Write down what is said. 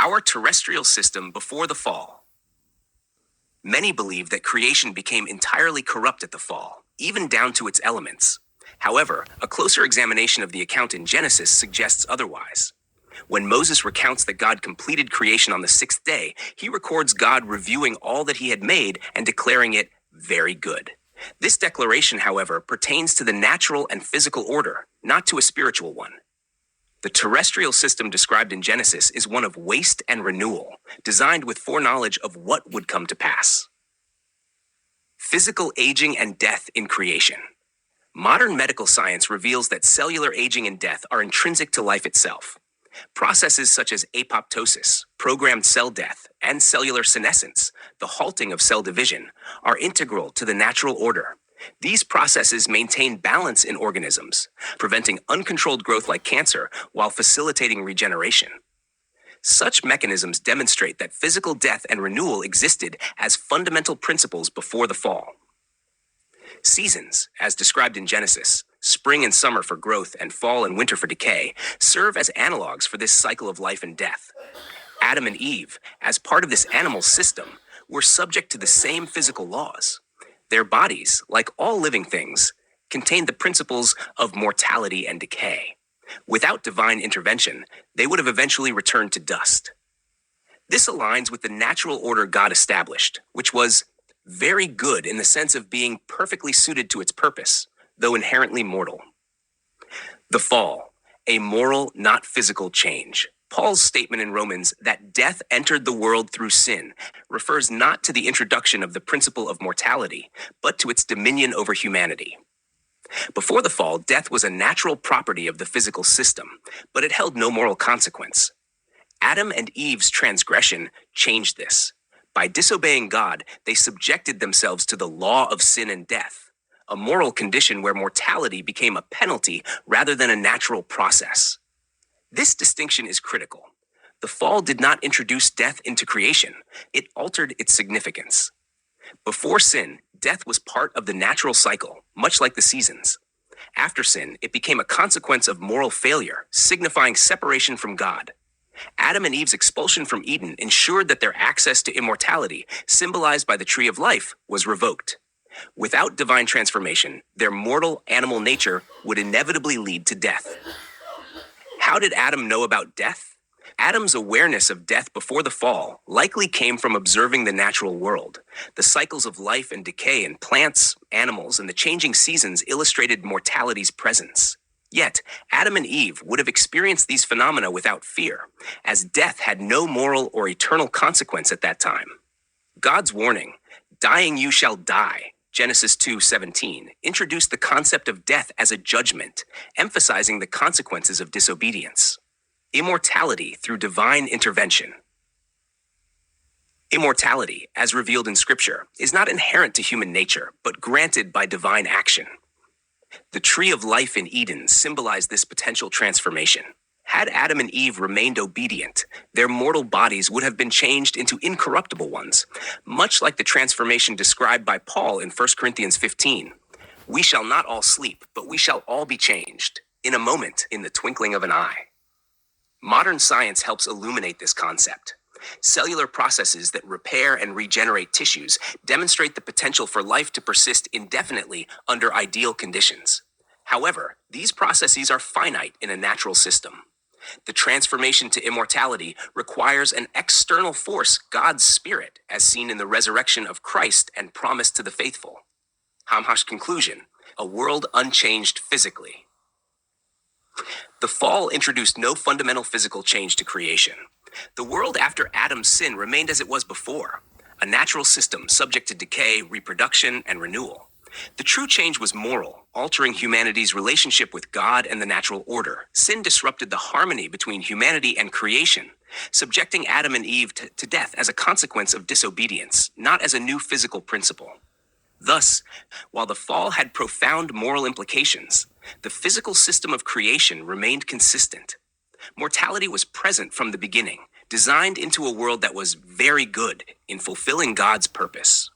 Our terrestrial system before the fall. Many believe that creation became entirely corrupt at the fall, even down to its elements. However, a closer examination of the account in Genesis suggests otherwise. When Moses recounts that God completed creation on the sixth day, he records God reviewing all that he had made and declaring it very good. This declaration, however, pertains to the natural and physical order, not to a spiritual one. The terrestrial system described in Genesis is one of waste and renewal, designed with foreknowledge of what would come to pass. Physical aging and death in creation. Modern medical science reveals that cellular aging and death are intrinsic to life itself. Processes such as apoptosis, programmed cell death, and cellular senescence, the halting of cell division, are integral to the natural order. These processes maintain balance in organisms, preventing uncontrolled growth like cancer while facilitating regeneration. Such mechanisms demonstrate that physical death and renewal existed as fundamental principles before the fall. Seasons, as described in Genesis, spring and summer for growth and fall and winter for decay, serve as analogs for this cycle of life and death. Adam and Eve, as part of this animal system, were subject to the same physical laws. Their bodies, like all living things, contained the principles of mortality and decay. Without divine intervention, they would have eventually returned to dust. This aligns with the natural order God established, which was very good in the sense of being perfectly suited to its purpose, though inherently mortal. The fall, a moral, not physical change. Paul's statement in Romans that death entered the world through sin refers not to the introduction of the principle of mortality, but to its dominion over humanity. Before the fall, death was a natural property of the physical system, but it held no moral consequence. Adam and Eve's transgression changed this. By disobeying God, they subjected themselves to the law of sin and death, a moral condition where mortality became a penalty rather than a natural process. This distinction is critical. The fall did not introduce death into creation. It altered its significance. Before sin, death was part of the natural cycle, much like the seasons. After sin, it became a consequence of moral failure, signifying separation from God. Adam and Eve's expulsion from Eden ensured that their access to immortality, symbolized by the tree of life, was revoked. Without divine transformation, their mortal animal nature would inevitably lead to death. How did Adam know about death? Adam's awareness of death before the fall likely came from observing the natural world. The cycles of life and decay in plants, animals, and the changing seasons illustrated mortality's presence. Yet, Adam and Eve would have experienced these phenomena without fear, as death had no moral or eternal consequence at that time. God's warning, "Dying you shall die," Genesis 2:17, introduced the concept of death as a judgment, emphasizing the consequences of disobedience. Immortality through divine intervention. Immortality, as revealed in Scripture, is not inherent to human nature, but granted by divine action. The tree of life in Eden symbolized this potential transformation. Had Adam and Eve remained obedient, their mortal bodies would have been changed into incorruptible ones, much like the transformation described by Paul in 1 Corinthians 15. We shall not all sleep, but we shall all be changed, in a moment, in the twinkling of an eye. Modern science helps illuminate this concept. Cellular processes that repair and regenerate tissues demonstrate the potential for life to persist indefinitely under ideal conditions. However, these processes are finite in a natural system. The transformation to immortality requires an external force, God's Spirit, as seen in the resurrection of Christ and promised to the faithful. Hamhash conclusion, a world unchanged physically. The fall introduced no fundamental physical change to creation. The world after Adam's sin remained as it was before, a natural system subject to decay, reproduction, and renewal. The true change was moral, altering humanity's relationship with God and the natural order. Sin disrupted the harmony between humanity and creation, subjecting Adam and Eve to death as a consequence of disobedience, not as a new physical principle. Thus, while the fall had profound moral implications, the physical system of creation remained consistent. Mortality was present from the beginning, designed into a world that was very good in fulfilling God's purpose.